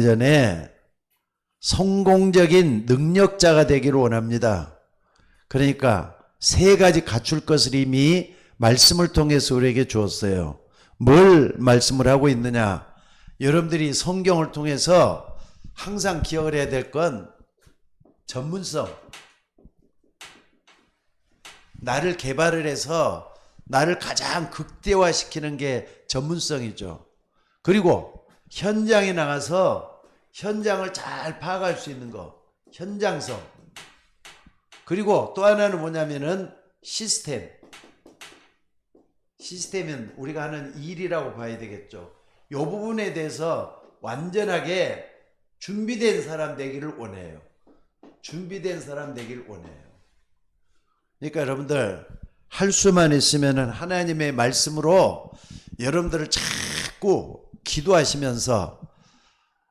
전에 성공적인 능력자가 되기를 원합니다. 그러니까 세 가지 갖출 것을 이미 말씀을 통해서 우리에게 주었어요. 뭘 말씀을 하고 있느냐? 여러분들이 성경을 통해서 항상 기억을 해야 될 건 전문성. 나를 개발을 해서 나를 가장 극대화시키는 게 전문성이죠. 그리고 현장에 나가서 현장을 잘 파악할 수 있는 거, 현장성. 그리고 또 하나는 뭐냐면은 시스템. 시스템은 우리가 하는 일이라고 봐야 되겠죠. 이 부분에 대해서 완전하게 준비된 사람 되기를 원해요. 준비된 사람 되기를 원해요. 그러니까 여러분들 할 수만 있으면은 하나님의 말씀으로 여러분들을 자꾸 기도하시면서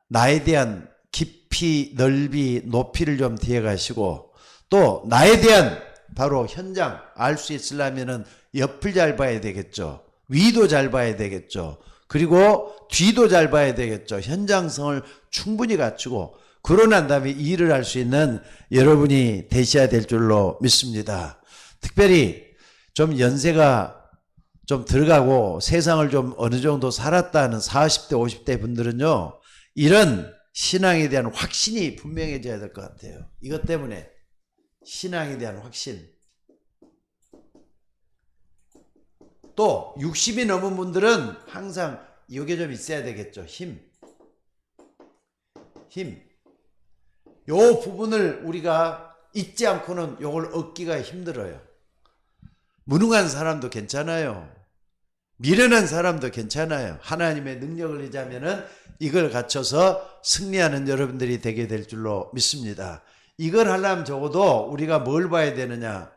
나에 대한 깊이, 넓이, 높이를 좀 뒤에 가시고 또 나에 대한 바로 현장 알 수 있으려면은 옆을 잘 봐야 되겠죠. 위도 잘 봐야 되겠죠. 그리고 뒤도 잘 봐야 되겠죠. 현장성을 충분히 갖추고 그러고 난 다음에 일을 할 수 있는 여러분이 되셔야 될 줄로 믿습니다. 특별히 좀 연세가 좀 들어가고 세상을 좀 어느 정도 살았다는 40대, 50대 분들은요, 이런 신앙에 대한 확신이 분명해져야 될 것 같아요. 이것 때문에 신앙에 대한 확신. 또 60이 넘은 분들은 항상 이게 좀 있어야 되겠죠. 힘. 요 부분을 우리가 잊지 않고는 요걸 얻기가 힘들어요. 무능한 사람도 괜찮아요. 미련한 사람도 괜찮아요. 하나님의 능력을 의지하면은 이걸 갖춰서 승리하는 여러분들이 되게 될 줄로 믿습니다. 이걸 하려면 적어도 우리가 뭘 봐야 되느냐?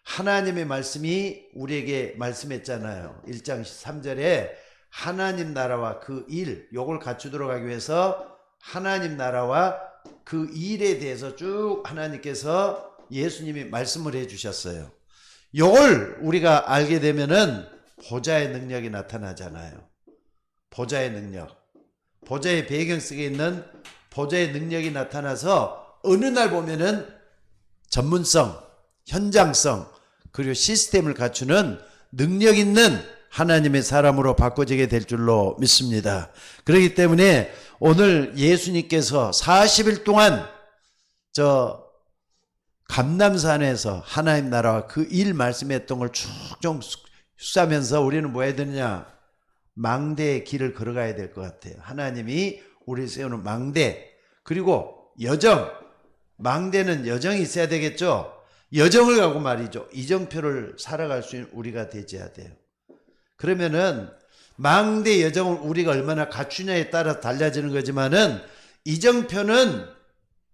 하나님의 말씀이 우리에게 말씀했잖아요. 1장 13절에 하나님 나라와 그 일, 요걸 갖추도록 하기 위해서 하나님 나라와 그 일에 대해서 쭉 하나님께서 예수님이 말씀을 해 주셨어요. 요걸 우리가 알게 되면은 보좌의 능력이 나타나잖아요. 보좌의 능력. 보좌의 배경 속에 있는 보좌의 능력이 나타나서 어느 날 보면은 전문성, 현장성, 그리고 시스템을 갖추는 능력 있는 하나님의 사람으로 바꿔지게 될 줄로 믿습니다. 그렇기 때문에 오늘 예수님께서 40일 동안 감남산에서 하나님 나라와 그 일 말씀했던 걸 쭉쭉 숫자면서 우리는 뭐 해야 되느냐? 망대의 길을 걸어가야 될 것 같아요. 하나님이 우리 세우는 망대, 그리고 여정. 망대는 여정이 있어야 되겠죠. 여정을 가고 말이죠. 이정표를 살아갈 수 있는 우리가 되어야 돼요. 그러면은 망대 여정을 우리가 얼마나 갖추냐에 따라 달라지는 거지만은 이정표는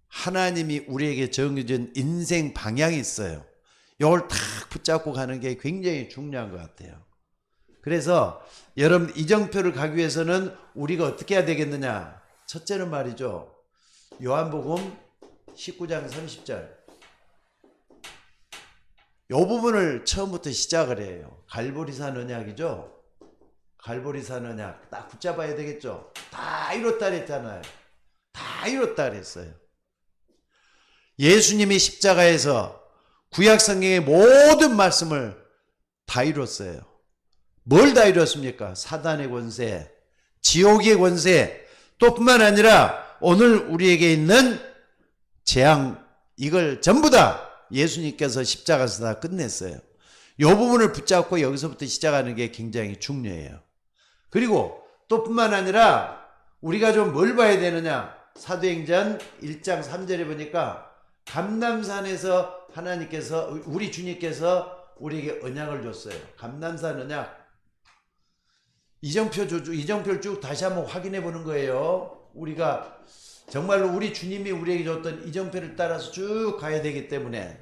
하나님이 우리에게 정해준 인생 방향이 있어요. 이걸 탁 붙잡고 가는 게 굉장히 중요한 것 같아요. 그래서 여러분 이정표를 가기 위해서는 우리가 어떻게 해야 되겠느냐? 첫째는 말이죠. 요한복음 19장 30절. 이 부분을 처음부터 시작을 해요. 갈보리산 언약이죠. 갈보리산 언약 딱 붙잡아야 되겠죠. 다 이뤘다 그랬잖아요. 다 이뤘다 그랬어요. 예수님이 십자가에서 구약 성경의 모든 말씀을 다 이뤘어요. 뭘 다 이뤘습니까? 사단의 권세, 지옥의 권세, 또 뿐만 아니라 오늘 우리에게 있는 재앙, 이걸 전부 다 예수님께서 십자가에서 다 끝냈어요. 이 부분을 붙잡고 여기서부터 시작하는 게 굉장히 중요해요. 그리고 또 뿐만 아니라 우리가 좀 뭘 봐야 되느냐? 사도행전 1장 3절에 보니까 감남산에서 하나님께서, 우리 주님께서 우리에게 언약을 줬어요. 감남산 언약. 이정표를 쭉 다시 한번 확인해 보는 거예요. 우리가 정말로 우리 주님이 우리에게 줬던 이정표를 따라서 쭉 가야 되기 때문에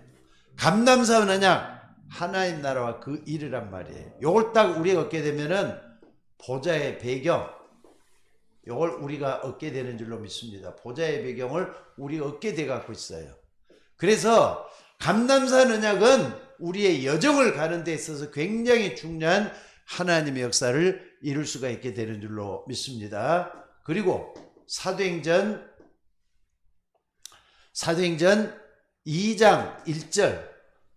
감남산 언약, 하나님 나라와 그 일이란 말이에요. 요걸 딱 우리가 얻게 되면은 보좌의 배경, 요걸 우리가 얻게 되는 줄로 믿습니다. 보좌의 배경을 우리가 얻게 돼 갖고 있어요. 그래서 감남산 언약은 우리의 여정을 가는 데 있어서 굉장히 중요한 하나님의 역사를 이룰 수가 있게 되는 줄로 믿습니다. 그리고 사도행전 2장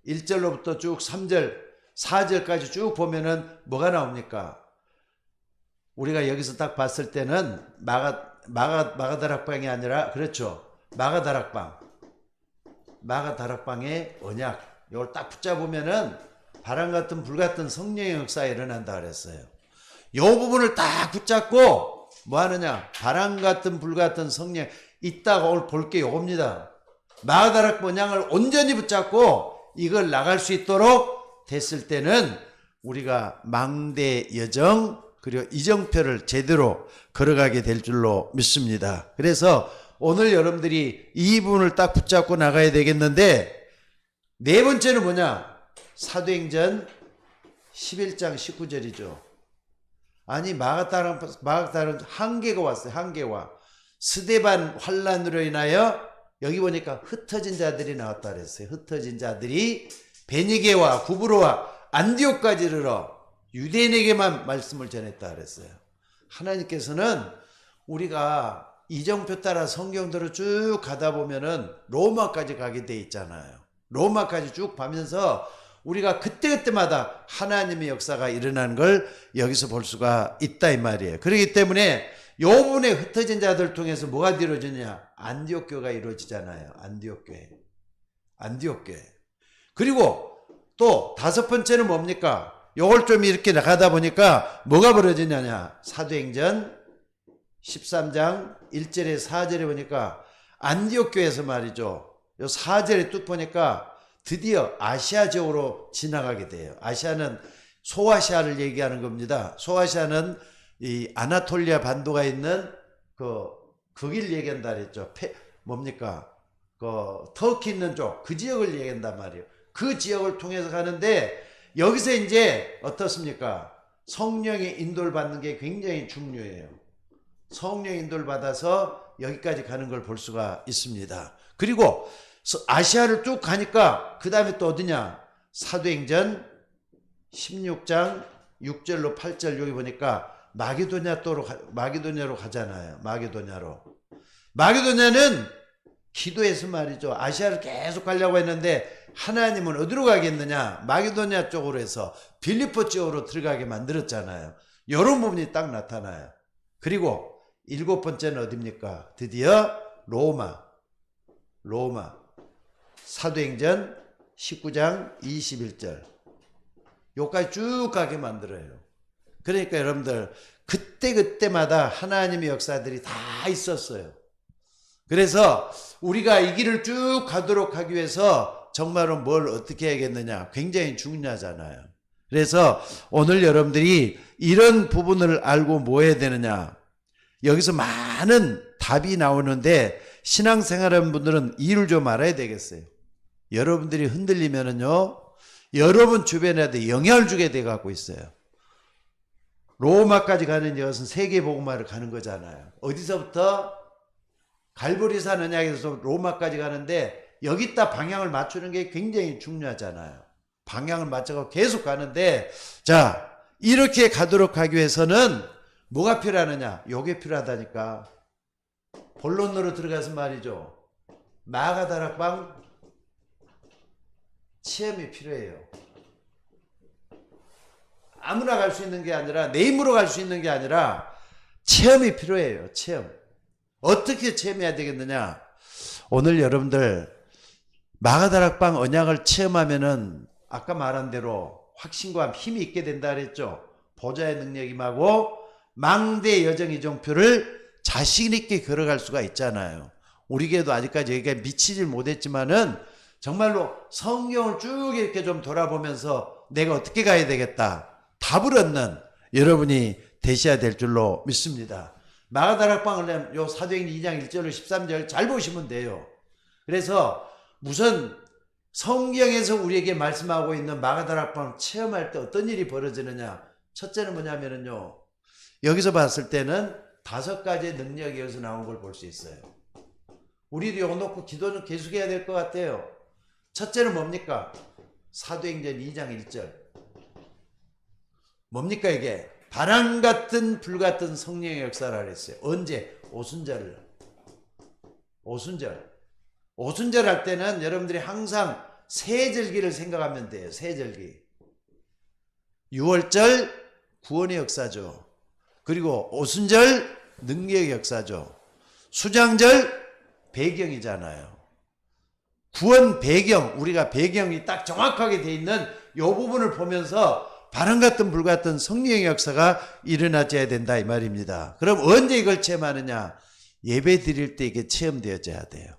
1절로부터 쭉 3절, 4절까지 쭉 보면은 뭐가 나옵니까? 우리가 여기서 딱 봤을 때는 마가다락방이 아니라, 그렇죠, 마가다락방의 언약, 이걸 딱 붙잡으면은 바람 같은 불 같은 성령의 역사가 일어난다 그랬어요. 이 부분을 딱 붙잡고 뭐 하느냐? 바람 같은 불 같은 성령, 이따가 오늘 볼 게 요겁니다. 마가다락 언약을 온전히 붙잡고 이걸 나갈 수 있도록 됐을 때는 우리가 망대 여정 그리고 이정표를 제대로 걸어가게 될 줄로 믿습니다. 그래서 오늘 여러분들이 이 부분을 딱 붙잡고 나가야 되겠는데, 네 번째는 뭐냐? 사도행전 11장 19절이죠. 아니 마가다락은 한계가 왔어요. 한계와 스데반 환란으로 인하여 여기 보니까 흩어진 자들이 나왔다 그랬어요. 흩어진 자들이 베니게와 구브로와 안디옥까지 이르러 유대인에게만 말씀을 전했다 그랬어요. 하나님께서는 우리가 이정표 따라 성경대로 쭉 가다 보면은 로마까지 가게 돼 있잖아요. 로마까지 쭉 가면서 우리가 그때그때마다 하나님의 역사가 일어나는 걸 여기서 볼 수가 있다 이 말이에요. 그렇기 때문에 요 부분에 흩어진 자들 통해서 뭐가 이루어지냐? 안디옥 교회가 이루어지잖아요. 안디옥 교회. 그리고 또 다섯 번째는 뭡니까? 요걸 좀 이렇게 나가다 보니까 뭐가 벌어지냐냐? 사도행전 13장 1절에 4절에 보니까 안디옥 교회에서 말이죠. 요 4절에 뚝 보니까 드디어 아시아 지역으로 지나가게 돼요. 아시아는 소아시아를 얘기하는 겁니다. 소아시아는 이 아나톨리아 반도가 있는 거길 얘기한다 그랬죠. 뭡니까? 터키 있는 쪽, 그 지역을 얘기한단 말이에요. 그 지역을 통해서 가는데 여기서 이제 어떻습니까? 성령의 인도를 받는 게 굉장히 중요해요. 성령의 인도를 받아서 여기까지 가는 걸 볼 수가 있습니다. 그리고 아시아를 쭉 가니까 그 다음에 또 어디냐? 사도행전 16장 6절로 8절 여기 보니까 마게도냐로 가잖아요. 마게도냐는 기도해서 말이죠. 아시아를 계속 가려고 했는데 하나님은 어디로 가겠느냐? 마게도냐 쪽으로 해서 빌립보 쪽으로 들어가게 만들었잖아요. 이런 부분이 딱 나타나요. 그리고 일곱 번째는 어디입니까? 드디어 로마. 사도행전 19장 21절. 여기까지 쭉 가게 만들어요. 그러니까 여러분들 그때마다 하나님의 역사들이 다 있었어요. 그래서 우리가 이 길을 쭉 가도록 하기 위해서 정말로 뭘 어떻게 해야겠느냐? 굉장히 중요하잖아요. 그래서 오늘 여러분들이 이런 부분을 알고 뭐 해야 되느냐? 여기서 많은 답이 나오는데 신앙생활하는 분들은 이를 좀 알아야 되겠어요. 여러분들이 흔들리면은요, 여러분 주변에도 영향을 주게 돼 갖고 있어요. 로마까지 가는 이것은 세계복음화를 가는 거잖아요. 어디서부터? 갈보리산 언약에서 로마까지 가는데 여기다 방향을 맞추는 게 굉장히 중요하잖아요. 방향을 맞춰서 계속 가는데, 자, 이렇게 가도록 하기 위해서는 뭐가 필요하느냐? 요게 필요하다니까. 본론으로 들어가서 말이죠. 마가다락방 체험이 필요해요. 아무나 갈 수 있는 게 아니라, 내 힘으로 갈 수 있는 게 아니라 체험이 필요해요. 체험. 어떻게 체험해야 되겠느냐? 오늘 여러분들 마가다락방 언약을 체험하면은 아까 말한 대로 확신과 힘이 있게 된다 그랬죠. 보좌의 능력이 임하고 망대 여정 이정표를 자신 있게 걸어갈 수가 있잖아요. 우리 교회도 아직까지 여기가 미치질 못했지만은 정말로 성경을 쭉 이렇게 좀 돌아보면서 내가 어떻게 가야 되겠다 답을 얻는 여러분이 되셔야 될 줄로 믿습니다. 마가다락방을 요 사도행전 2장 1절로 13절 잘 보시면 돼요. 그래서 무슨 성경에서 우리에게 말씀하고 있는 마가다락방 체험할 때 어떤 일이 벌어지느냐? 첫째는 뭐냐면요, 여기서 봤을 때는 5가지의 능력이 여기서 나온 걸 볼 수 있어요. 우리도 이거 놓고 기도는 계속해야 될 것 같아요. 첫째는 뭡니까? 사도행전 2장 1절. 뭡니까 이게? 바람 같은 불 같은 성령의 역사라 그랬어요. 언제? 오순절. 오순절 할 때는 여러분들이 항상 세절기를 생각하면 돼요. 세절기. 6월절 구원의 역사죠. 그리고 오순절 능력의 역사죠. 수장절 배경이잖아요. 구원 배경, 우리가 배경이 딱 정확하게 돼 있는 이 부분을 보면서 바람 같은 불 같은 성령의 역사가 일어나줘야 된다 이 말입니다. 그럼 언제 이걸 체험하느냐? 예배 드릴 때 이게 체험되어져야 돼요.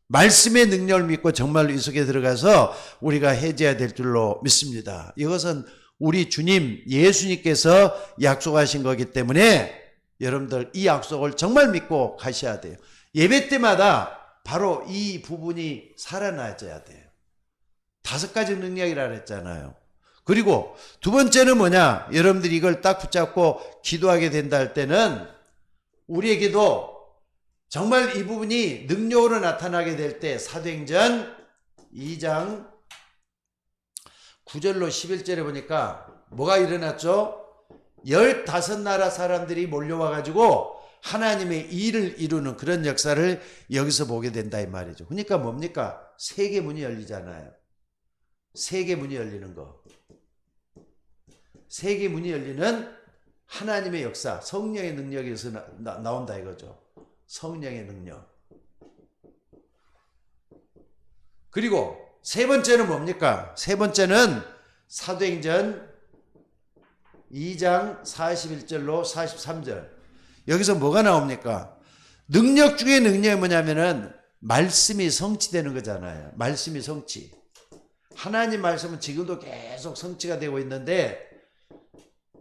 말씀의 능력을 믿고 정말로 이 속에 들어가서 우리가 해줘야 될 줄로 믿습니다. 이것은 우리 주님 예수님께서 약속하신 거기 때문에 여러분들 이 약속을 정말 믿고 가셔야 돼요. 예배 때마다 바로 이 부분이 살아나줘야 돼요. 5가지 능력이라 그랬잖아요. 그리고 두 번째는 뭐냐? 여러분들이 이걸 딱 붙잡고 기도하게 된다 할 때는 우리에게도 정말 이 부분이 능력으로 나타나게 될 때 사도행전 2장 9절로 11절에 보니까 뭐가 일어났죠? 15나라 사람들이 몰려와 가지고 하나님의 일을 이루는 그런 역사를 여기서 보게 된다 이 말이죠. 그러니까 뭡니까? 세계 문이 열리잖아요. 세계 문이 열리는 거. 세계 문이 열리는 하나님의 역사, 성령의 능력에서 나온다 이거죠. 성령의 능력. 그리고 세 번째는 뭡니까? 세 번째는 사도행전 2장 41절로 43절. 여기서 뭐가 나옵니까? 능력 중에 능력이 뭐냐면은 말씀이 성취되는 거잖아요. 말씀이 성취. 하나님 말씀은 지금도 계속 성취가 되고 있는데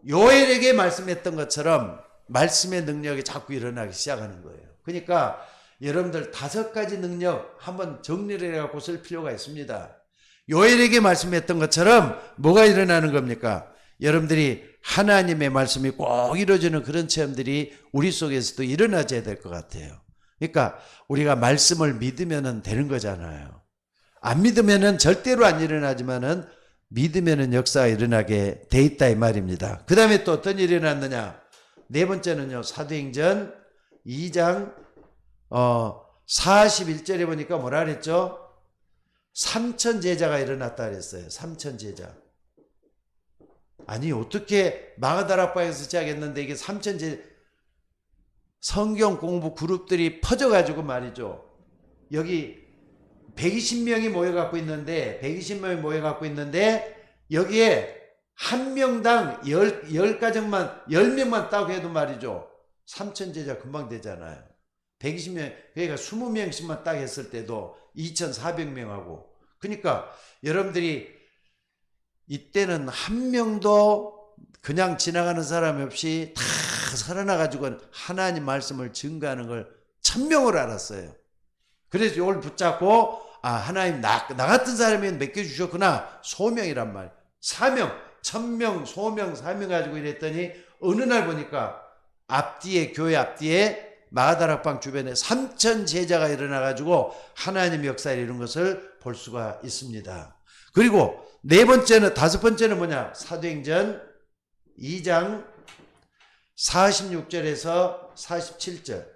요엘에게 말씀했던 것처럼 말씀의 능력이 자꾸 일어나기 시작하는 거예요. 그러니까 여러분들 5가지 능력 한번 정리를 해갖고 쓸 필요가 있습니다. 요엘에게 말씀했던 것처럼 뭐가 일어나는 겁니까? 여러분들이 하나님의 말씀이 꼭 이루어지는 그런 체험들이 우리 속에서도 일어나줘야 될 것 같아요. 그러니까 우리가 말씀을 믿으면 되는 거잖아요. 안 믿으면 절대로 안 일어나지만은 믿으면 역사가 일어나게 돼 있다 이 말입니다. 그 다음에 또 어떤 일이 일어났느냐? 네 번째는요, 사도행전 2장 41절에 보니까 뭐라 그랬죠? 3천 제자가 일어났다 그랬어요. 3천 제자. 아니 어떻게 마가다락방에서 시작했는데 이게 3천 제자, 성경 공부 그룹들이 퍼져가지고 말이죠. 여기 120명이 모여갖고 있는데 120명이 모여갖고 있는데 여기에 한 명당 10가정만 10명만 따고 해도 말이죠. 3천 제자 금방 되잖아요. 120명, 그러니까 20명씩만 딱 했을 때도 2,400명하고. 그러니까 여러분들이 이때는 한 명도 그냥 지나가는 사람이 없이 다 살아나가지고 하나님 말씀을 증거하는 걸 1000명을 알았어요. 그래서 이걸 붙잡고 하나님 나 같은 사람이 맡겨주셨구나. 소명이란 말. 사명, 1000명, 소명, 사명 가지고 이랬더니 어느 날 보니까 앞뒤에 교회 앞뒤에 마가다락방 주변에 3천 제자가 일어나가지고 하나님의 역사를 이룬 것을 볼 수가 있습니다. 그리고 네 번째는, 5번째는 뭐냐? 사도행전 2장 46절에서 47절.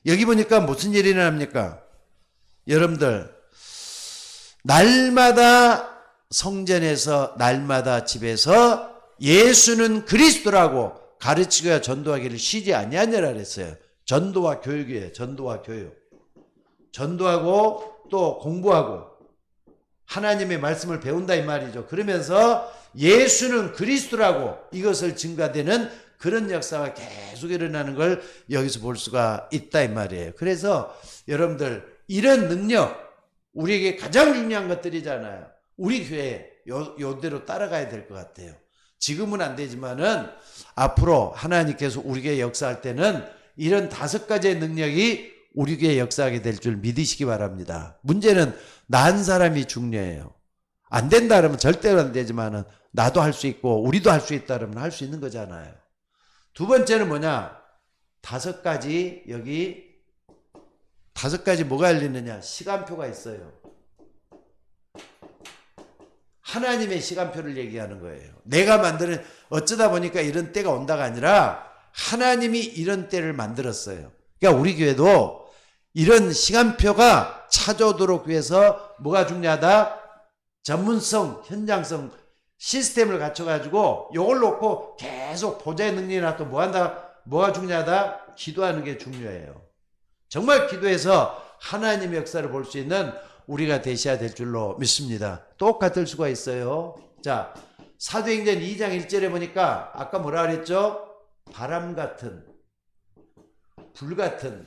여기 보니까 무슨 일이 일어납니까? 여러분들, 날마다 성전에서 날마다 집에서 예수는 그리스도라고 가르치고 전도하기를 쉬지 아니하니라 그랬어요. 전도와 교육이에요. 전도와 교육. 전도하고 또 공부하고 하나님의 말씀을 배운다 이 말이죠. 그러면서 예수는 그리스도라고 이것을 증가되는 그런 역사가 계속 일어나는 걸 여기서 볼 수가 있다 이 말이에요. 그래서 여러분들 이런 능력 우리에게 가장 중요한 것들이잖아요. 우리 교회 요대로 따라가야 될 것 같아요. 지금은 안 되지만은 앞으로 하나님께서 우리 교회 역사할 때는 이런 5가지의 능력이 우리 교회 역사하게 될 줄 믿으시기 바랍니다. 문제는 난 사람이 중요해요. 안 된다 그러면 절대로 안 되지만은 나도 할 수 있고 우리도 할 수 있다 그러면 할 수 있는 거잖아요. 두 번째는 뭐냐? 5가지 여기 5가지 뭐가 열리느냐? 시간표가 있어요. 하나님의 시간표를 얘기하는 거예요. 내가 만드는, 어쩌다 보니까 이런 때가 온다가 아니라 하나님이 이런 때를 만들었어요. 그러니까 우리 교회도 이런 시간표가 찾아오도록 위해서 뭐가 중요하다? 전문성, 현장성, 시스템을 갖춰가지고 요걸 놓고 계속 보좌의 능력이나 또 뭐 한다? 뭐가 중요하다? 기도하는 게 중요해요. 정말 기도해서 하나님의 역사를 볼 수 있는 우리가 되셔야 될 줄로 믿습니다. 똑같을 수가 있어요. 자, 사도행전 2장 1절에 보니까 아까 뭐라 그랬죠? 바람 같은, 불 같은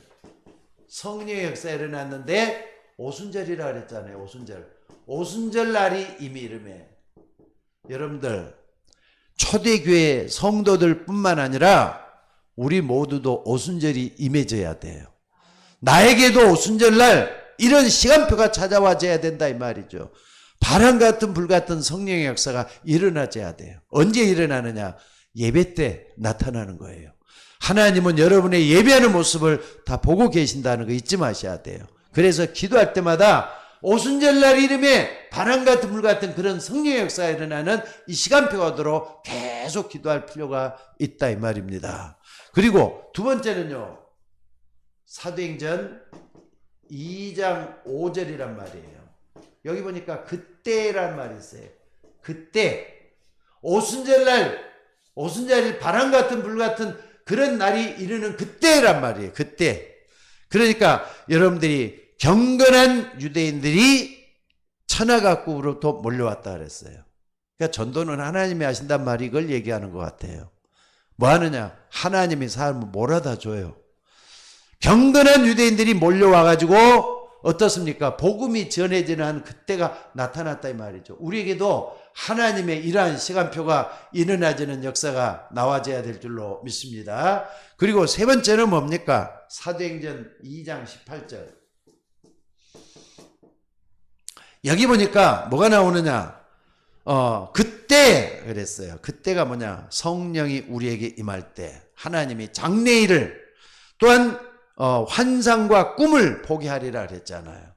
성령의 역사가 일어났는데 오순절이라 그랬잖아요. 오순절. 오순절 날이 이미 이름에. 여러분들, 초대교회 성도들 뿐만 아니라 우리 모두도 오순절이 임해져야 돼요. 나에게도 오순절날 이런 시간표가 찾아와줘야 된다 이 말이죠. 바람 같은 불 같은 성령의 역사가 일어나줘야 돼요. 언제 일어나느냐? 예배 때 나타나는 거예요. 하나님은 여러분의 예배하는 모습을 다 보고 계신다는 거 잊지 마셔야 돼요. 그래서 기도할 때마다 오순절날 이름에 바람 같은 불 같은 그런 성령의 역사가 일어나는 이 시간표가 오도록 계속 기도할 필요가 있다 이 말입니다. 그리고 두 번째는요. 사도행전 2장 5절이란 말이에요. 여기 보니까 그때란 말이 있어요. 그때 오순절날 오순절 바람 같은 불 같은 그런 날이 이르는 그때란 말이에요. 그때. 그러니까 여러분들이 경건한 유대인들이 천하각국으로부터 몰려왔다 그랬어요. 그러니까 전도는 하나님이 하신단 말이 이걸 얘기하는 것 같아요. 뭐 하느냐? 하나님이 사람을 몰아다 줘요. 경건한 유대인들이 몰려와가지고 어떻습니까? 복음이 전해지는 그때가 나타났다 이 말이죠. 우리에게도 하나님의 이러한 시간표가 일어나지는 역사가 나와져야 될 줄로 믿습니다. 그리고 세 번째는 뭡니까? 사도행전 2장 18절. 여기 보니까 뭐가 나오느냐? 그때 그랬어요. 그때가 뭐냐? 성령이 우리에게 임할 때 하나님이 장래일을 또한 환상과 꿈을 보게 하리라 그랬잖아요.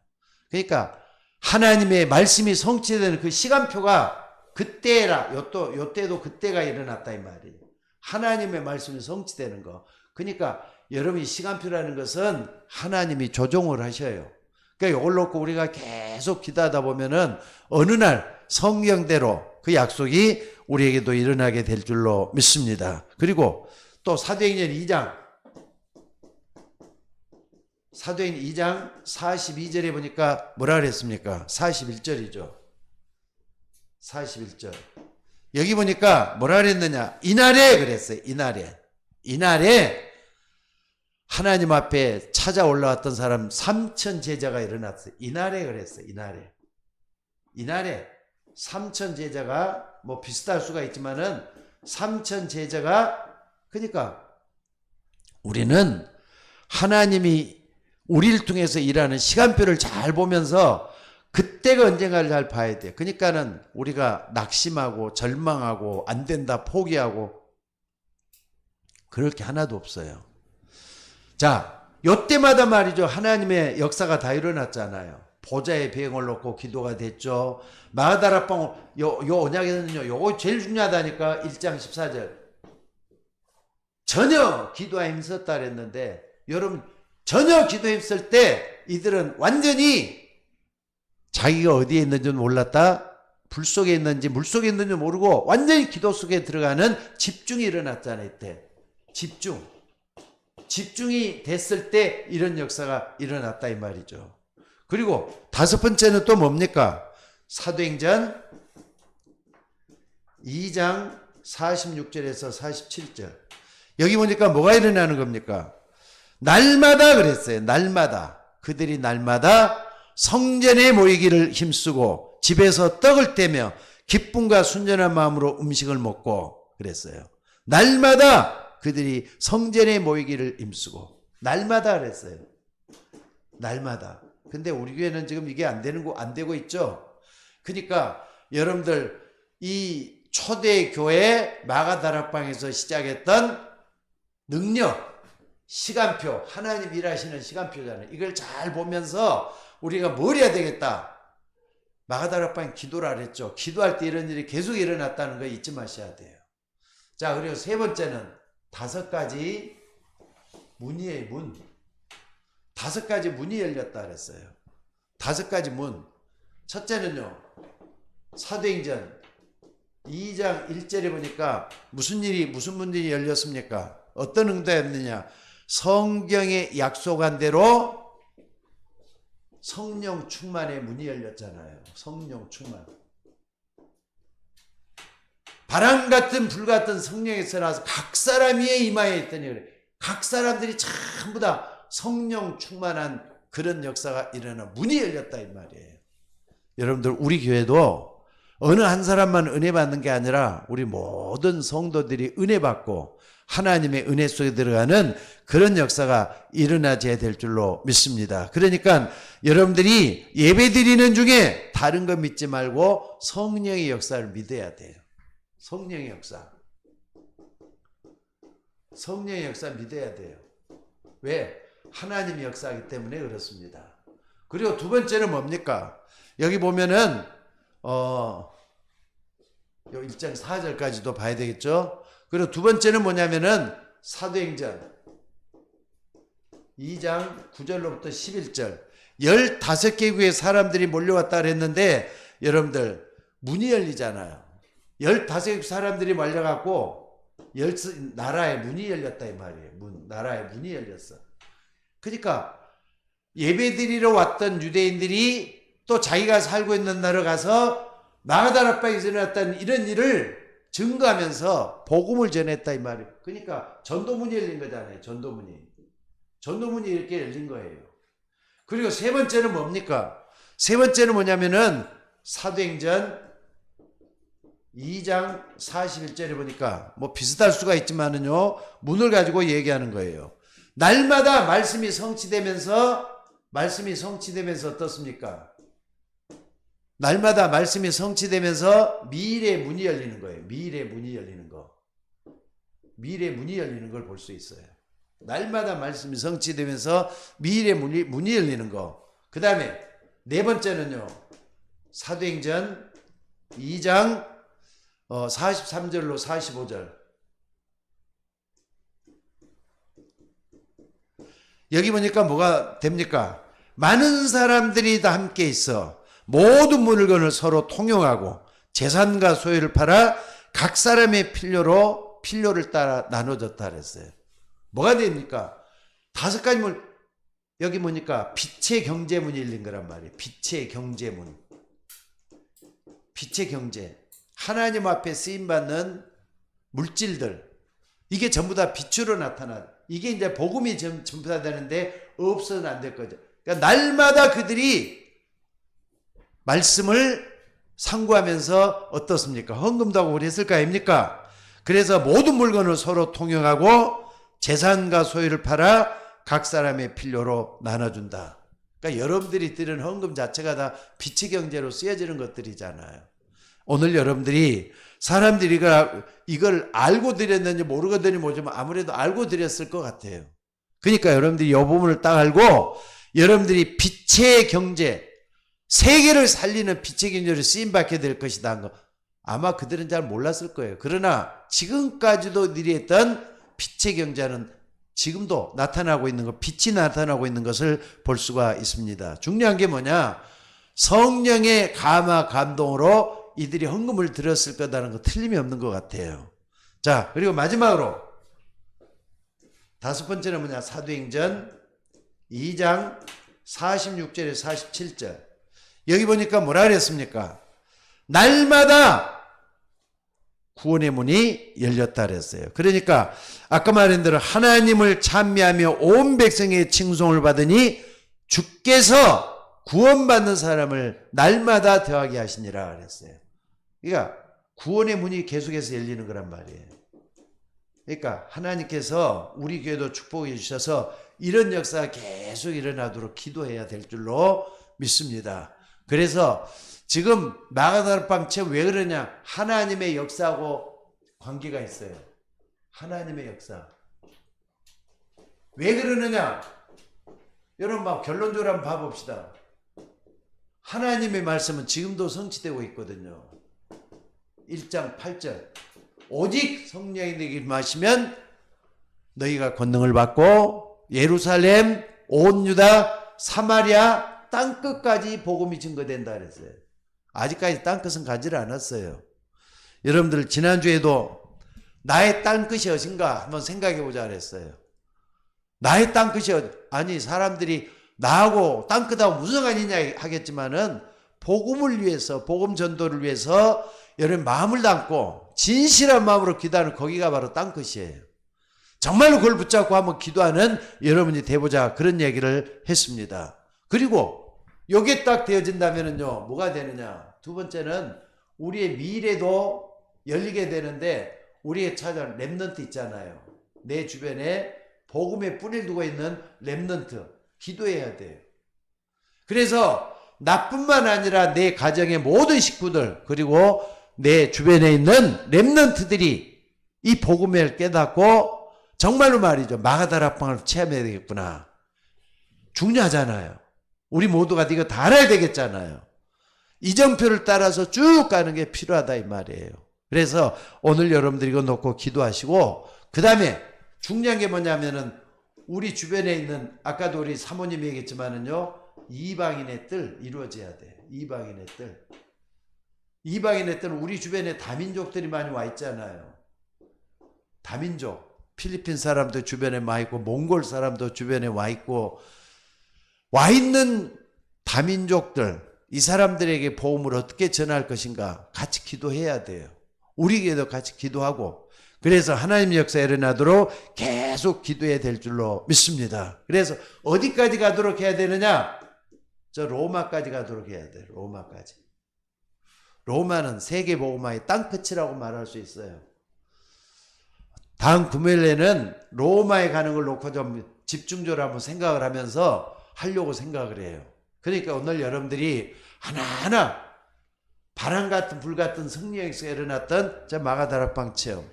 그러니까 하나님의 말씀이 성취되는 그 시간표가 그때라, 요때도 그때가 일어났다 이 말이에요. 하나님의 말씀이 성취되는 거. 그러니까 여러분이 시간표라는 것은 하나님이 조종을 하셔요. 그러니까 이걸 놓고 우리가 계속 기도하다 보면은 어느 날 성경대로 그 약속이 우리에게도 일어나게 될 줄로 믿습니다. 그리고 또 사도행전 2장 42절에 보니까 뭐라 그랬습니까? 41절이죠. 41절. 여기 보니까 뭐라 그랬느냐? 이날에 그랬어요. 이날에 하나님 앞에 찾아 올라왔던 사람 3천 제자가 일어났어요. 이날에 그랬어요. 이날에 3천 제자가 뭐 비슷할 수가 있지만은 3천 제자가 그러니까 우리는 하나님이 우리를 통해서 일하는 시간표를 잘 보면서 그때가 언젠가를 잘 봐야 돼요. 그러니까는 우리가 낙심하고 절망하고 안 된다 포기하고 그럴 게 하나도 없어요. 자, 요때마다 말이죠. 하나님의 역사가 다 일어났잖아요. 보좌의 비행을 놓고 기도가 됐죠. 마가다락방 요 언약에는요. 요거 제일 중요하다니까. 1장 14절. 전혀 기도에 힘썼다 그랬는데 여러분 전혀 기도에 힘쓸 때 이들은 완전히 자기가 어디에 있는지 몰랐다. 불 속에 있는지 물 속에 있는지 모르고 완전히 기도 속에 들어가는 집중이 일어났잖아요. 이때. 집중이 됐을 때 이런 역사가 일어났다 이 말이죠. 그리고 다섯 번째는 또 뭡니까? 사도행전 2장 46절에서 47절. 여기 보니까 뭐가 일어나는 겁니까? 날마다 그랬어요. 날마다. 그들이 날마다 성전에 모이기를 힘쓰고 집에서 떡을 떼며 기쁨과 순전한 마음으로 음식을 먹고 그랬어요. 날마다 그들이 성전에 모이기를 힘쓰고 날마다 그랬어요. 날마다. 근데 우리 교회는 지금 이게 안 되고 있죠. 그러니까 여러분들 이 초대 교회 마가다락방에서 시작했던 능력, 시간표, 하나님 일하시는 시간표잖아요. 이걸 잘 보면서 우리가 뭘 해야 되겠다. 마가다락방 기도라 그랬죠. 기도할 때 이런 일이 계속 일어났다는 거 잊지 마셔야 돼요. 자, 그리고 세 번째는 5가지 문이에요. 문. 5가지 문이 열렸다 그랬어요. 5가지 문. 첫째는요, 사도행전 2장 1절에 보니까 무슨 문이 열렸습니까? 어떤 응답이었느냐? 성경에 약속한 대로 성령 충만의 문이 열렸잖아요. 성령 충만. 바람 같은 불 같은 성령에서 나와서 각 사람 위에 임하여 있더니 그래. 각 사람들이 전부 다 성령 충만한 그런 역사가 일어나 문이 열렸다 이 말이에요. 여러분들 우리 교회도 어느 한 사람만 은혜 받는 게 아니라 우리 모든 성도들이 은혜 받고 하나님의 은혜 속에 들어가는 그런 역사가 일어나야 될 줄로 믿습니다. 그러니까 여러분들이 예배 드리는 중에 다른 거 믿지 말고 성령의 역사를 믿어야 돼요. 성령의 역사. 성령의 역사 믿어야 돼요. 왜? 하나님의 역사이기 때문에 그렇습니다. 그리고 두 번째는 뭡니까? 여기 보면은 1장 4절까지도 봐야 되겠죠? 그리고 두 번째는 뭐냐면은 사도행전 2장 9절로부터 11절 15개국의 사람들이 몰려왔다 그랬는데 여러분들 문이 열리잖아요. 15개국 사람들이 몰려갖고 나라의 문이 열렸다 이 말이에요. 나라의 문이 열렸어. 그러니까 예배드리러 왔던 유대인들이 또 자기가 살고 있는 나라로 가서 마가다락방에서 일어났다는 이런 일을 증거하면서 복음을 전했다 이 말이에요. 그러니까 전도문이 열린 거잖아요. 전도문이 이렇게 열린 거예요. 그리고 세 번째는 뭡니까? 세 번째는 뭐냐면은 사도행전 2장 41절에 보니까 뭐 비슷할 수가 있지만은요, 문을 가지고 얘기하는 거예요. 날마다 말씀이 성취되면서 어떻습니까? 날마다 말씀이 성취되면서 미래의 문이 열리는 거예요. 미래의 문이 열리는 거. 미래의 문이 열리는 걸 볼 수 있어요. 날마다 말씀이 성취되면서 미래의 문이 열리는 거. 그 다음에 네 번째는요, 사도행전 2장 43절로 45절. 여기 보니까 뭐가 됩니까? 많은 사람들이 다 함께 있어 모든 물건을 서로 통용하고 재산과 소유를 팔아 각 사람의 필요를 따라 나눠줬다 그랬어요. 뭐가 됩니까? 5가지 문. 여기 보니까 빛의 경제문이 열린 거란 말이에요. 빛의 경제문. 빛의 경제. 하나님 앞에 쓰임받는 물질들. 이게 전부 다 빛으로 나타난. 이게 이제 복음이 전부 다 되는데 없어서는 안 될 거죠. 그러니까 날마다 그들이 말씀을 상고하면서 어떻습니까? 헌금도 하고 그랬을 거 아닙니까? 그래서 모든 물건을 서로 통용하고 재산과 소유를 팔아 각 사람의 필요로 나눠준다. 그러니까 여러분들이 드리는 헌금 자체가 다 빛의 경제로 쓰여지는 것들이잖아요. 오늘 여러분들이 사람들이 이걸 알고 드렸는지 모르거든요. 뭐지만 아무래도 알고 드렸을 것 같아요. 그러니까 여러분들이 이 부분을 딱 알고 여러분들이 빛의 경제, 세계를 살리는 빛의 경제로 쓰임받게 될 것이다 한 거 아마 그들은 잘 몰랐을 거예요. 그러나 지금까지도 누리했던 빛의 경제는 지금도 나타나고 있는 것, 빛이 나타나고 있는 것을 볼 수가 있습니다. 중요한 게 뭐냐? 성령의 감화 감동으로 이들이 헌금을 드렸을 거다는 거 틀림이 없는 것 같아요. 자, 그리고 마지막으로 5번째는 뭐냐? 사도행전 2장 46절에 47절. 여기 보니까 뭐라 그랬습니까? 날마다 구원의 문이 열렸다 그랬어요. 그러니까 아까 말한 대로 하나님을 찬미하며 온 백성의 칭송을 받으니 주께서 구원받는 사람을 날마다 더하게 하시니라 그랬어요. 그러니까 구원의 문이 계속해서 열리는 거란 말이에요. 그러니까 하나님께서 우리 교회도 축복해 주셔서 이런 역사가 계속 일어나도록 기도해야 될 줄로 믿습니다. 그래서 지금 마가다락방 체험 왜 그러냐? 하나님의 역사하고 관계가 있어요. 하나님의 역사. 왜 그러느냐? 여러분 막 결론적으로 한번 봐봅시다. 하나님의 말씀은 지금도 성취되고 있거든요. 1장 8절. 오직 성령이 내게 임하시면 너희가 권능을 받고 예루살렘, 온 유다 사마리아 땅끝까지 복음이 증거된다 그랬어요. 아직까지 땅끝은 가지를 않았어요. 여러분들 지난주에도 나의 땅끝이 어딘가 한번 생각해 보자 그랬어요. 나의 땅끝이 아니 사람들이 나하고 땅끝하고 무슨 상관이냐 하겠지만은 복음을 위해서 복음 전도를 위해서 여러분 마음을 담고 진실한 마음으로 기도하는 거기가 바로 땅끝이에요. 정말로 그걸 붙잡고 한번 기도하는 여러분이 돼보자 그런 얘기를 했습니다. 그리고 요게 딱 되어진다면은요 뭐가 되느냐, 두 번째는 우리의 미래도 열리게 되는데 우리의 찾아온 렘넌트 있잖아요. 내 주변에 복음의 뿌리를 두고 있는 렘넌트 기도해야 돼요. 그래서 나뿐만 아니라 내 가정의 모든 식구들 그리고 내 주변에 있는 렘넌트들이 이 복음을 깨닫고 정말로 말이죠. 마가다락방을 체험해야 되겠구나. 중요하잖아요. 우리 모두가 이거 다 알아야 되겠잖아요. 이정표를 따라서 쭉 가는 게 필요하다 이 말이에요. 그래서 오늘 여러분들 이거 놓고 기도하시고 그 다음에 중요한 게 뭐냐면은 우리 주변에 있는 아까도 우리 사모님이 얘기했지만은요 이방인의 뜰 이루어져야 돼. 이방인의 뜰. 이방인의 뜰은 우리 주변에 다민족들이 많이 와 있잖아요. 다민족. 필리핀 사람도 주변에 와 있고 몽골 사람도 주변에 와 있고 와 있는 다민족들 이 사람들에게 복음을 어떻게 전할 것인가 같이 기도해야 돼요. 우리에게도 같이 기도하고 그래서 하나님의 역사가 일어나도록 계속 기도해야 될 줄로 믿습니다. 그래서 어디까지 가도록 해야 되느냐? 저 로마까지 가도록 해야 돼요. 로마까지. 로마는 세계복음화의 땅끝이라고 말할 수 있어요. 다음 금요일에는 로마에 가는 걸 놓고 좀 집중적으로 한번 생각을 하면서 하려고 생각을 해요. 그러니까 오늘 여러분들이 하나하나 바람 같은 불 같은 성령에서 일어났던 저 마가다락방 체험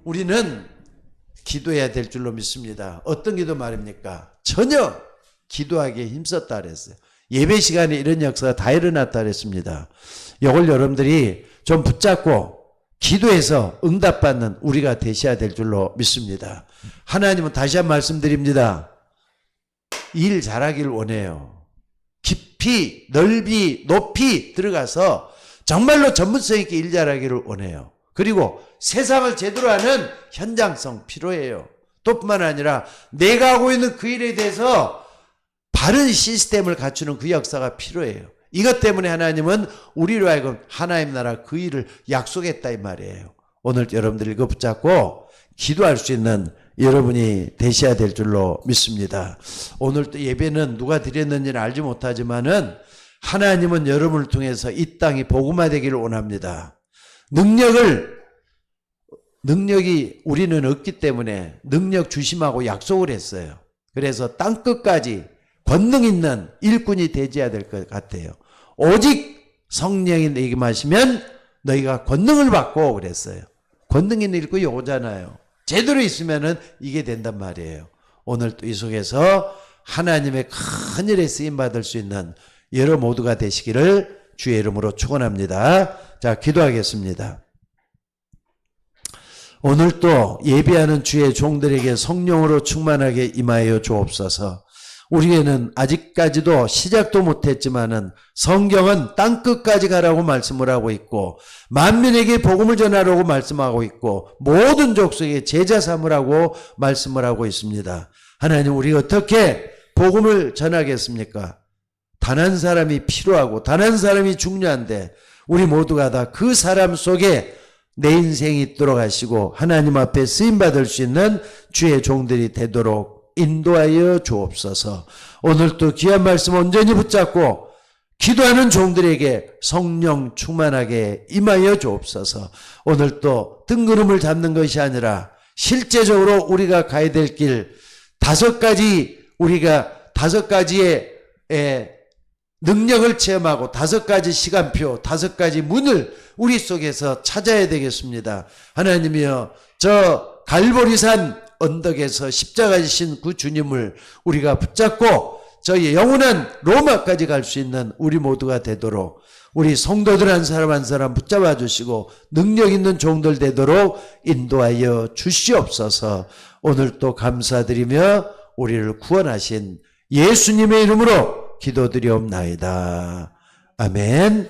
우리는 기도해야 될 줄로 믿습니다. 어떤 기도 말입니까? 전혀 기도하기에 힘썼다 그랬어요. 예배 시간에 이런 역사가 다 일어났다 그랬습니다. 이걸 여러분들이 좀 붙잡고 기도해서 응답받는 우리가 되셔야 될 줄로 믿습니다. 하나님은 다시 한 말씀드립니다. 일 잘하기를 원해요. 깊이 넓이 높이 들어가서 정말로 전문성 있게 일 잘하기를 원해요. 그리고 세상을 제대로 하는 현장성 필요해요. 또 뿐만 아니라 내가 하고 있는 그 일에 대해서 바른 시스템을 갖추는 그 역사가 필요해요. 이것 때문에 하나님은 우리로 하여금 하나님 나라 그 일을 약속했다 이 말이에요. 오늘 여러분들 이거 붙잡고 기도할 수 있는 여러분이 되셔야 될 줄로 믿습니다. 오늘 또 예배는 누가 드렸는지는 알지 못하지만은 하나님은 여러분을 통해서 이 땅이 복음화되기를 원합니다. 능력이 우리는 없기 때문에 능력 주심하고 약속을 했어요. 그래서 땅끝까지 권능 있는 일꾼이 되어야 될 것 같아요. 오직 성령이 너희에게 마시면 너희가 권능을 받고 그랬어요. 권능 있는 일꾼이 오잖아요. 제대로 있으면은 이게 된단 말이에요. 오늘 또 이 속에서 하나님의 큰 일에 쓰임 받을 수 있는 여러 모두가 되시기를 주의 이름으로 축원합니다. 자, 기도하겠습니다. 오늘 또 예배하는 주의 종들에게 성령으로 충만하게 임하여 주옵소서. 우리에게는 아직까지도 시작도 못했지만은 성경은 땅끝까지 가라고 말씀을 하고 있고 만민에게 복음을 전하라고 말씀하고 있고 모든 족속에게 제자 삼으라고 말씀을 하고 있습니다. 하나님, 우리가 어떻게 복음을 전하겠습니까? 단 한 사람이 필요하고 단 한 사람이 중요한데 우리 모두가 다 그 사람 속에 내 인생이 있도록 하시고 하나님 앞에 쓰임받을 수 있는 주의 종들이 되도록 인도하여 주옵소서. 오늘도 귀한 말씀 온전히 붙잡고 기도하는 종들에게 성령 충만하게 임하여 주옵소서. 오늘도 뜬구름을 잡는 것이 아니라 실제적으로 우리가 가야 될 길 우리가 5가지의 능력을 체험하고 5가지 시간표, 5가지 문을 우리 속에서 찾아야 되겠습니다. 하나님이여, 저 갈보리산 언덕에서 십자가 지신 그 주님을 우리가 붙잡고 저희 영원한 로마까지 갈 수 있는 우리 모두가 되도록 우리 성도들 한 사람 한 사람 붙잡아 주시고 능력 있는 종들 되도록 인도하여 주시옵소서. 오늘 또 감사드리며 우리를 구원하신 예수님의 이름으로 기도드리옵나이다. 아멘.